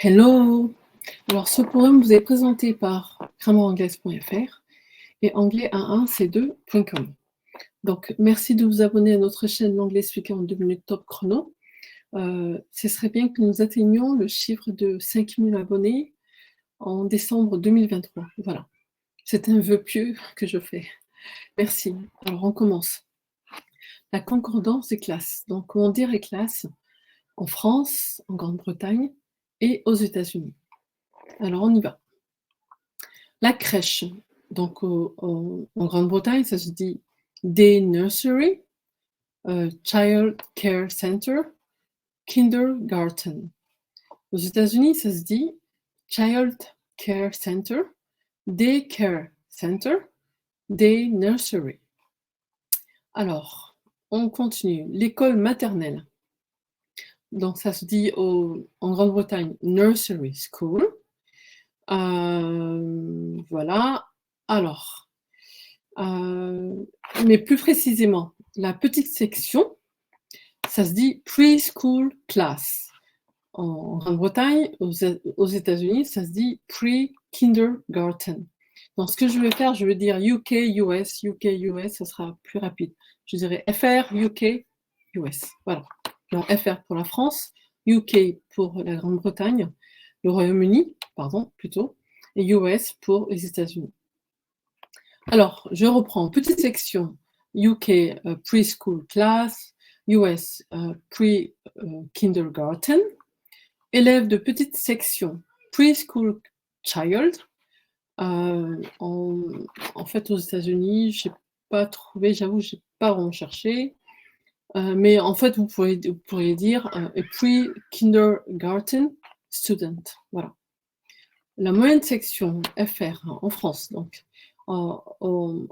Hello! Alors, ce programme vous est présenté par grammairanglaise.fr et anglais11c2.com. Donc, merci de vous abonner à notre chaîne L'Anglais expliqué en 2 minutes top chrono. Ce serait bien que nous atteignions le chiffre de 5000 abonnés en décembre 2023. Voilà, c'est un vœu pieux que je fais. Merci. Alors, on commence. La concordance des classes. Donc, comment dire les classes en France, en Grande-Bretagne et aux États-Unis. Alors, on y va. La crèche. Donc, en Grande-Bretagne, ça se dit day nursery, child care center, kindergarten. Aux États-Unis, ça se dit child care center, day care center, day nursery. Alors, on continue. L'école maternelle. Donc, ça se dit en Grande-Bretagne nursery school. Voilà. Alors, mais plus précisément, la petite section, ça se dit preschool class. En Grande-Bretagne, aux États-Unis, ça se dit pre-kindergarten. Donc, ce que je vais faire, je vais dire UK, US, UK, US, ça sera plus rapide. Je dirais FR, UK, US. Voilà. Donc, FR pour la France, UK pour la Grande-Bretagne, le Royaume-Uni, pardon, plutôt, et US pour les États-Unis. Alors, je reprends. Petite section. UK preschool class, US pre-kindergarten. Élève de petite section. Preschool child. En fait, aux États-Unis, je n'ai pas trouvé, j'avoue, je n'ai pas vraiment cherché. Mais en fait, vous pourriez dire a pre-kindergarten student. Voilà. La moyenne section, FR, en France, donc. En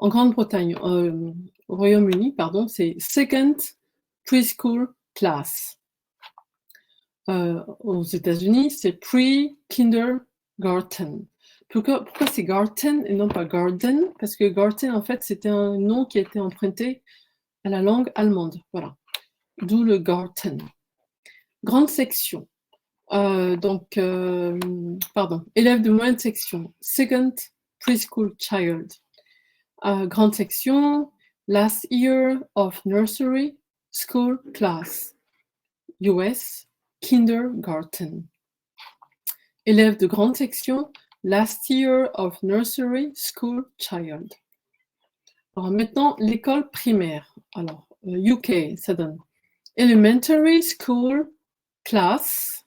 Grande-Bretagne, au Royaume-Uni, pardon, c'est second preschool class. Aux États-Unis, c'est pre-kindergarten. Pourquoi c'est garten et non pas garden? Parce que garten, en fait, c'était un nom qui a été emprunté à la langue allemande. Voilà. D'où le garten. Grande section. Élève de moyenne section. Second preschool child. Grande section, last year of nursery school class. US, kindergarten. Élève de grande section, last year of nursery school child. Alors maintenant, l'école primaire. Alors, UK, ça donne elementary school class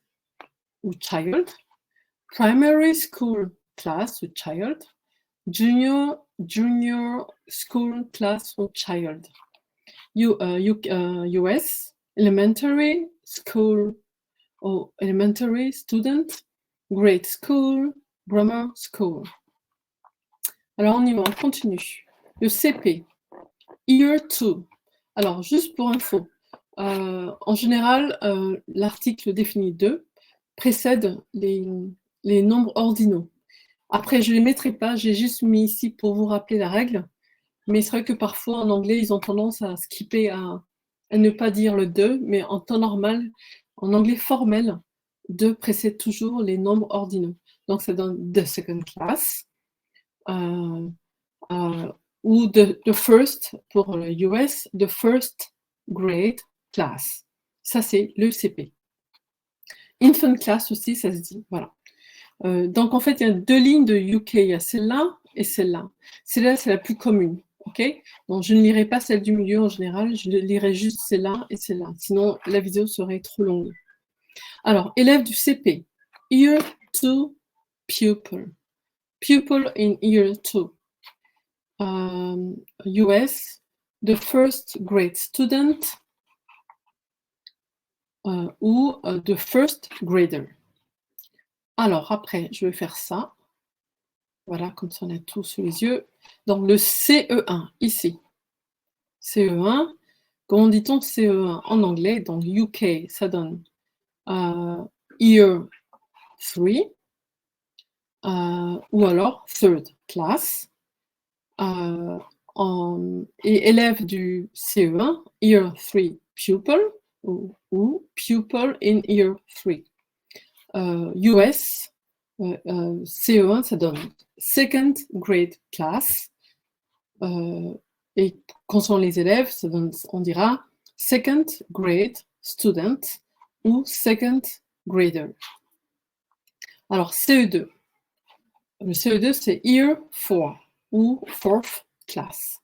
ou child, primary school class ou child, junior school class or child. US, elementary school or elementary student, grade school, grammar school. Alors on y va, on continue. Le CP, year 2. Alors juste pour info, en général, l'article défini 2 précède les nombres ordinaux. Après, je ne les mettrai pas, j'ai juste mis ici pour vous rappeler la règle. Mais c'est vrai que parfois, en anglais, ils ont tendance à skipper, à ne pas dire le 2, mais en temps normal, en anglais formel, 2 précède toujours les nombres ordinaux. Donc, ça donne the second class, ou the first, pour le US, the first grade class. Ça, c'est le CP. Infant class aussi, ça se dit, voilà. Donc, en fait, il y a 2 lignes de UK, il y a celle-là et celle-là. Celle-là, c'est la plus commune. Okay, donc je ne lirai pas celle du milieu en général, je lirai juste celle-là et celle-là. Sinon, la vidéo serait trop longue. Alors, élève du CP. Year 2 pupil. Pupil in year 2. US, the first grade student ou the first grader. Alors, après, je vais faire ça. Voilà, comme ça on a tout sous les yeux. Donc le CE1, ici. CE1, comment dit-on CE1 en anglais? Donc UK, ça donne Year 3, ou alors Third Class. Et élève du CE1, Year 3 Pupil, ou Pupil in Year 3. US, CE1, ça donne second grade class. Et concernant les élèves, ça donne, on dira second grade student ou second grader. Alors, CE2. Le CE2, c'est Year 4 ou fourth class.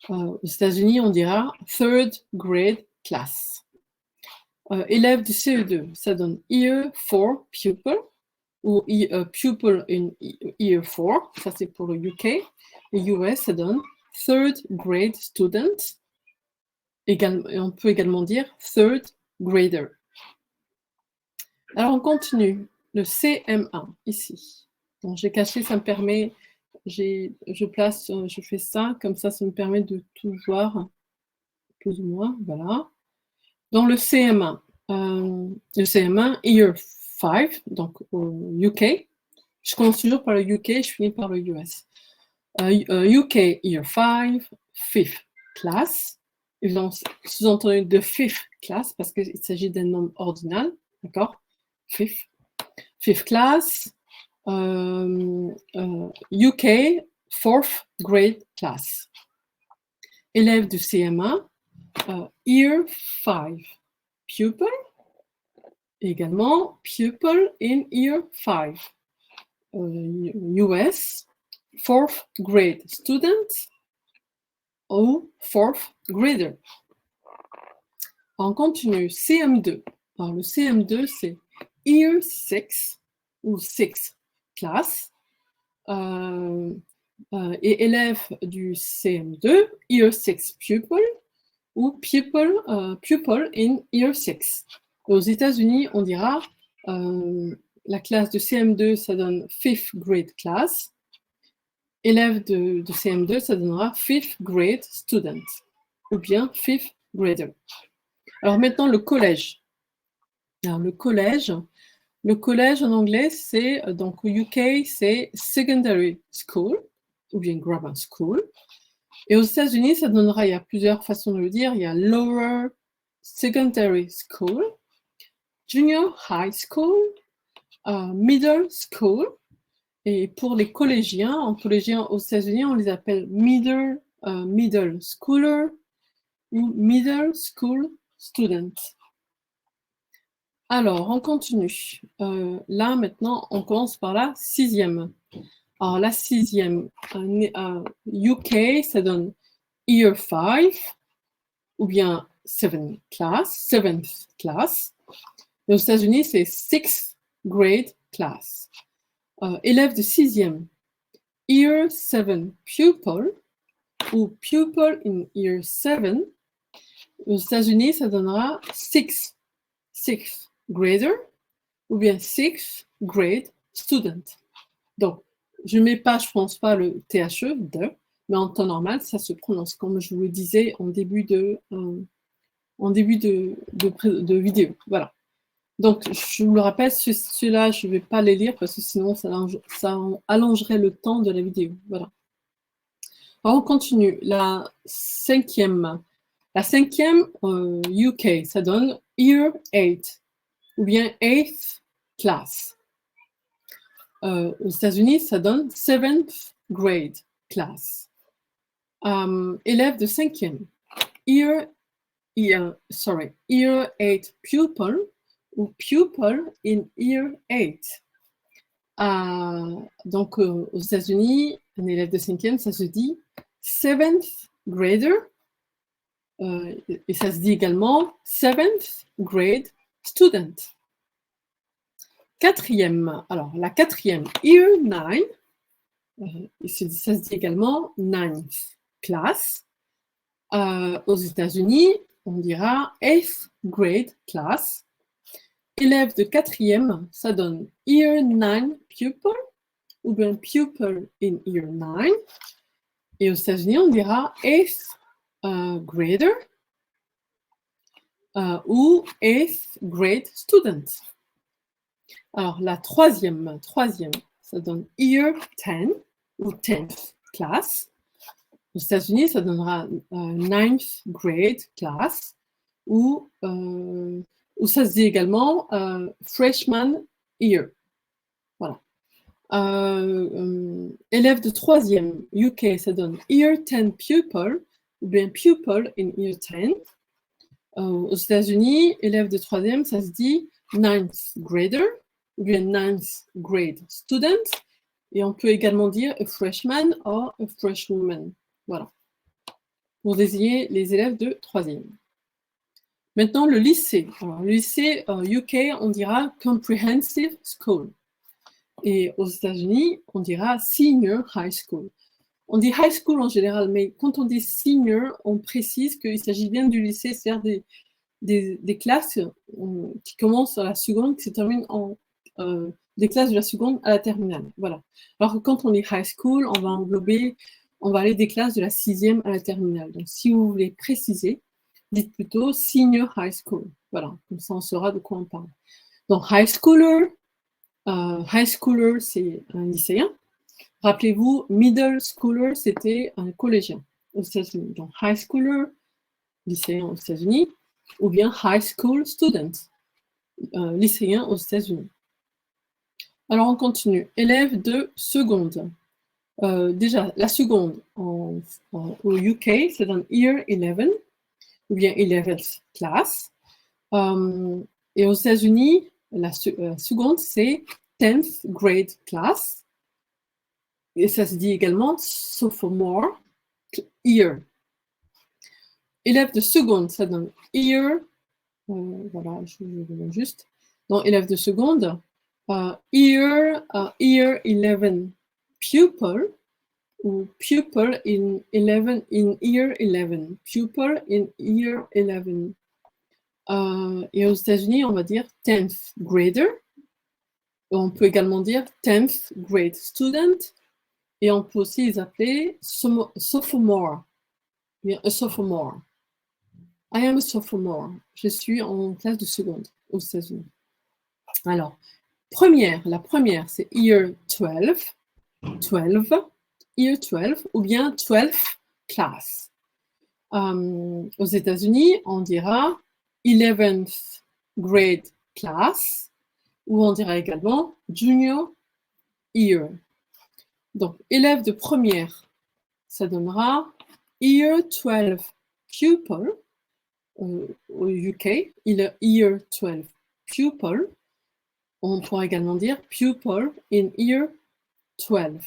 Aux États-Unis, on dira third grade class. Élève du CE2, ça donne Year 4 pupil ou pupil in Year 4, ça c'est pour le UK. Et US, ça donne third grade student. Et on peut également dire third grader. Alors on continue. Le CM1, ici. Donc j'ai caché, ça me permet, je fais ça, comme ça me permet de tout voir, plus ou moins, voilà. Dans le CM1, Year 5, donc au UK, je commence toujours par le UK, je finis par le US. UK Year 5, 5th class, évidemment sous-entendu de 5th class, parce qu'il s'agit d'un nombre ordinal, d'accord? 5th class, UK 4th grade class. Élève du CM1, Year 5 pupil, également pupil in Year 5. US 4th grade student ou 4th grader. On continue, CM2. Alors le CM2, c'est Year 6 ou 6th class. Et élève du CM2, Year 6 pupil ou pupil in Year 6. Aux États-Unis, on dira la classe de CM2, ça donne 5th grade class. Élève de CM2, ça donnera 5th grade student ou bien 5th grader. Alors maintenant, le collège. Alors, le collège en anglais, c'est, donc au UK, c'est secondary school ou bien grammar school. Et aux États-Unis, ça donnera, il y a plusieurs façons de le dire, il y a lower secondary school, junior high school, middle school. Et pour les collégiens, aux États-Unis, on les appelle middle schooler ou middle school student. Alors, on continue. Là, maintenant, on commence par la 6e. Alors, la 6e, UK, ça donne Year 5 ou bien 7th class. Et aux États-Unis, c'est 6th grade class. Élève de 6e, Year 7 pupil ou pupil in Year 7. Aux États-Unis, ça donnera 6th grader ou bien 6th grade student. Donc, je ne mets pas, je ne pense pas le THE, mais en temps normal, ça se prononce comme je vous le disais en début de vidéo. Voilà. Donc, je vous le rappelle, ceux-là, je ne vais pas les lire parce que sinon, ça allongerait le temps de la vidéo. Voilà. Alors, on continue. La 5e. La 5e, UK, ça donne Year 8 ou bien 8th class. Aux États-Unis, ça donne 7th grade class. Élève de 5e, Year 8 pupil ou pupil in Year 8. Donc, aux États-Unis, un élève de 5e, ça se dit 7th grader. Et ça se dit également 7th grade student. 4e, alors la 4e, Year 9, ça se dit également 9th class. Aux États-Unis, on dira 8th grade class. Élève de 4e, ça donne Year 9 pupil ou bien pupil in Year 9. Et aux États-Unis, on dira 8th grader ou 8th grade student. Alors, la 3e, ça donne Year 10 ou 10th class. Aux États-Unis, ça donnera 9th grade class ou ça se dit également freshman year. Voilà. Élève de troisième, UK, ça donne year 10 pupil, ou bien pupil in year 10. Aux États-Unis, élève de troisième, ça se dit ninth grader, ou bien ninth grade student. Et on peut également dire a freshman or a freshwoman. Voilà. Pour désigner les élèves de troisième. Maintenant, le lycée. Alors, le lycée UK, on dira comprehensive school. Et aux États-Unis, on dira senior high school. On dit high school en général, mais quand on dit senior, on précise qu'il s'agit bien du lycée, c'est-à-dire des classes qui commencent à la seconde, qui se terminent en des classes de la seconde à la terminale. Voilà. Alors que quand on dit high school, on va englober, on va aller des classes de la sixième à la terminale. Donc si vous voulez préciser, dites plutôt senior high school. Voilà, comme ça on saura de quoi on parle. Donc high schooler, c'est un lycéen. Rappelez-vous, middle schooler, c'était un collégien aux États-Unis. Donc high schooler, lycéen aux États-Unis, ou bien high school student, lycéen aux États-Unis. Alors on continue. Élève de seconde. Déjà, la seconde au UK, c'est dans year 11, ou bien 11th class. Et aux États-Unis, la seconde, c'est 10th grade class. Et ça se dit également sophomore year. Élève de seconde, ça donne year. Voilà, je vais juste. Donc, élève de seconde, year 11 pupil, ou pupil in 11 in year 11. Pupil in year 11. Et aux États-Unis, on va dire 10th grader. On peut également dire 10th grade student. Et on peut aussi les appeler sophomore. Bien, a sophomore. I am a sophomore. Je suis en classe de seconde aux États-Unis. Alors, la première, c'est year 12, year 12, ou bien 12th class. Aux États-Unis, on dira 11th grade class, ou on dira également junior year. Donc, élève de première, ça donnera year 12 pupil, au UK, year 12 pupil. On pourra également dire pupil in year 12.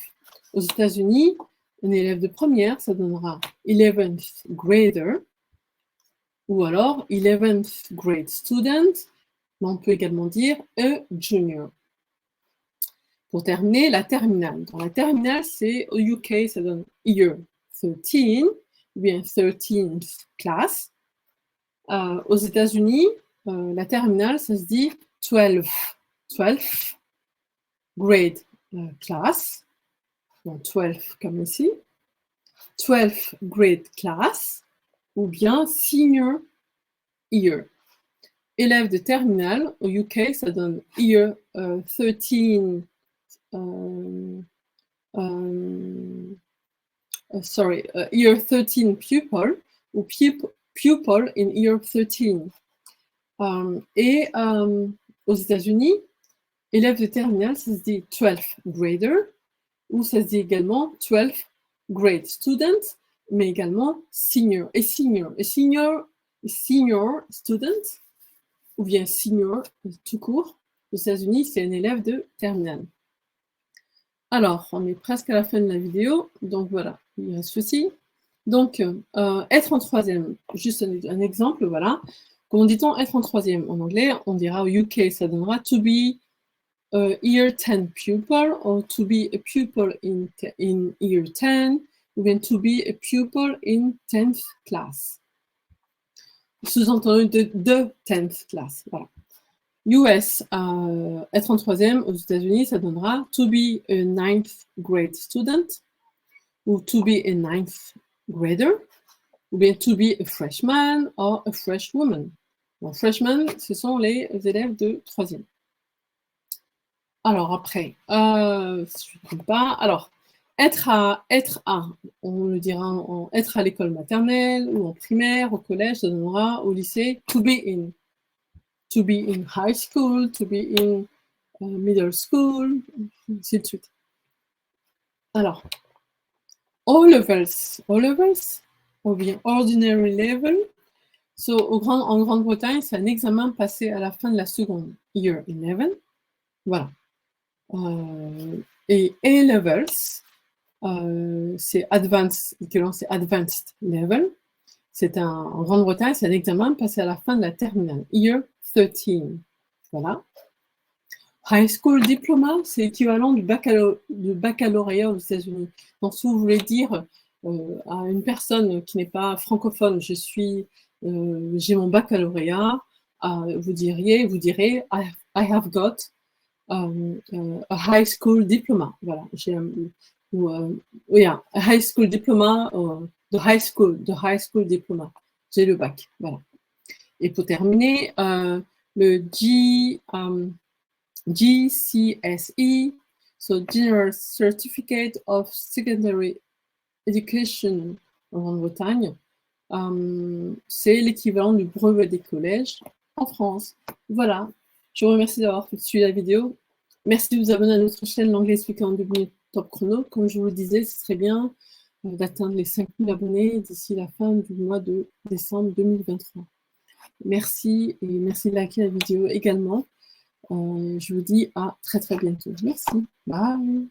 Aux États-Unis, un élève de première, ça donnera 11th grader, ou alors 11th grade student, mais on peut également dire a junior. Pour terminer, la terminale. Dans la terminale, c'est au UK, ça donne year 13, ou bien 13th class. Aux États-Unis, la terminale, ça se dit 12th grade class, donc 12 comme ici, 12th grade class, ou bien senior year. Élève de terminale, au UK, ça donne year 13, year 13 pupil, ou pupil in year 13. Et aux États-Unis, élève de terminale, ça se dit 12th grader, ou ça se dit également 12th grade student, mais également senior. Et senior student, ou bien senior tout court, aux États-Unis, c'est un élève de terminale. Alors, on est presque à la fin de la vidéo, donc voilà, il reste ceci. Donc, être en troisième, juste un exemple, voilà. Comment dit-on être en troisième? En anglais, on dira au UK, ça donnera to be a year 10 pupil, or to be a pupil in year 10, ou bien to be a pupil in 10th class. Sous-entendu de 10th class, voilà. US, être en troisième, aux États-Unis, ça donnera to be a 9th grade student, ou to be a 9th grader, ou bien to be a freshman or a freshwoman. Bon, freshman, ce sont les élèves de troisième. Alors après, si je ne trompe pas, alors être à, on le dira être à l'école maternelle ou en primaire, au collège, ça donnera au lycée to be in high school, to be in middle school, ainsi de suite. Alors, O-levels, ou bien ordinary level. So, en Grande-Bretagne, c'est un examen passé à la fin de la seconde, year 11. Voilà. Et A-levels, c'est advanced, l'équivalent c'est advanced level. En Grande-Bretagne, c'est un examen passé à la fin de la terminale, year 13. Voilà. High School Diploma, c'est l'équivalent du baccalauréat aux États-Unis. Donc, si vous voulez dire à une personne qui n'est pas francophone, j'ai mon baccalauréat, vous direz, I have got a high school diploma. Voilà, a high school diploma, the high school diploma. J'ai le bac. Voilà. Et pour terminer, le GCSE, so General Certificate of Secondary Education en Grande-Bretagne, c'est l'équivalent du brevet des collèges en France. Voilà, je vous remercie d'avoir suivi la vidéo. Merci de vous abonner à notre chaîne L'Anglais expliqué en 2 minutes top chrono. Comme je vous le disais, ce serait bien d'atteindre les 5000 abonnés d'ici la fin du mois de décembre 2023. Merci et merci de liker la vidéo également. Je vous dis à très bientôt. Merci. Bye.